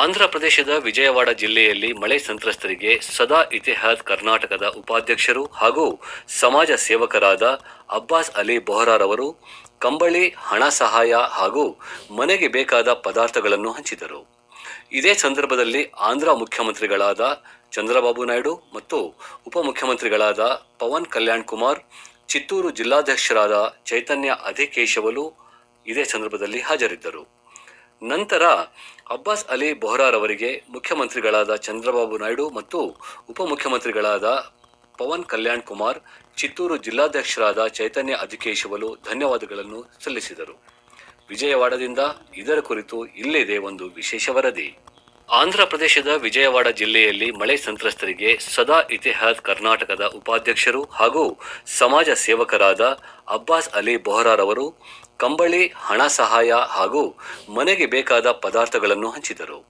ಆಂಧ್ರ ಪ್ರದೇಶದ ವಿಜಯವಾಡ ಜಿಲ್ಲೆಯಲ್ಲಿ ಮಳೆ ಸಂತ್ರಸ್ತರಿಗೆ ಸದಾ ಇತಿಹಾದ್ ಕರ್ನಾಟಕದ ಉಪಾಧ್ಯಕ್ಷರು ಹಾಗೂ ಸಮಾಜ ಸೇವಕರಾದ ಅಬ್ಬಾಸ್ ಅಲಿ ಬೊಹರಾರವರು ಕಂಬಳಿ, ಹಣ ಸಹಾಯ ಹಾಗೂ ಮನೆಗೆ ಬೇಕಾದ ಪದಾರ್ಥಗಳನ್ನು ಹಂಚಿದರು. ಇದೇ ಸಂದರ್ಭದಲ್ಲಿ ಆಂಧ್ರ ಮುಖ್ಯಮಂತ್ರಿಗಳಾದ ಚಂದ್ರಬಾಬು ನಾಯ್ಡು ಮತ್ತು ಉಪಮುಖ್ಯಮಂತ್ರಿಗಳಾದ ಪವನ್ ಕಲ್ಯಾಣ್ ಕುಮಾರ್, ಚಿತ್ತೂರು ಜಿಲ್ಲಾಧ್ಯಕ್ಷರಾದ ಚೈತನ್ಯ ಅಧಿಕೇಶವಲು ಇದೇ ಸಂದರ್ಭದಲ್ಲಿ ಹಾಜರಿದ್ದರು. ನಂತರ ಅಬ್ಬಾಸ್ ಅಲಿ ಬೊಹರಾರವರಿಗೆ ಮುಖ್ಯಮಂತ್ರಿಗಳಾದ ಚಂದ್ರಬಾಬು ನಾಯ್ಡು ಮತ್ತು ಉಪಮುಖ್ಯಮಂತ್ರಿಗಳಾದ ಪವನ್ ಕಲ್ಯಾಣ್ ಕುಮಾರ್, ಚಿತ್ತೂರು ಜಿಲ್ಲಾಧ್ಯಕ್ಷರಾದ ಚೈತನ್ಯ ಅಧಿಕೇಶವಲು ಧನ್ಯವಾದಗಳನ್ನು ಸಲ್ಲಿಸಿದರು. ವಿಜಯವಾಡದಿಂದ ಇದರ ಕುರಿತು ಇಲ್ಲಿದೆ ಒಂದು ವಿಶೇಷ ವರದಿ. ಆಂಧ್ರ ಪ್ರದೇಶದ ವಿಜಯವಾಡ ಜಿಲ್ಲೆಯಲ್ಲಿ ಮಳೆ ಸಂತ್ರಸ್ತರಿಗೆ ಸದಾ ಇತಿಹಾದ್ ಕರ್ನಾಟಕದ ಉಪಾಧ್ಯಕ್ಷರು ಹಾಗೂ ಸಮಾಜ ಸೇವಕರಾದ ಅಬ್ಬಾಸ್ ಅಲಿ ಬೊಹರಾರವರು ಕಂಬಳಿ, ಹಣ ಸಹಾಯ ಹಾಗೂ ಮನೆಗೆ ಬೇಕಾದ ಪದಾರ್ಥಗಳನ್ನು ಹಂಚಿದರು.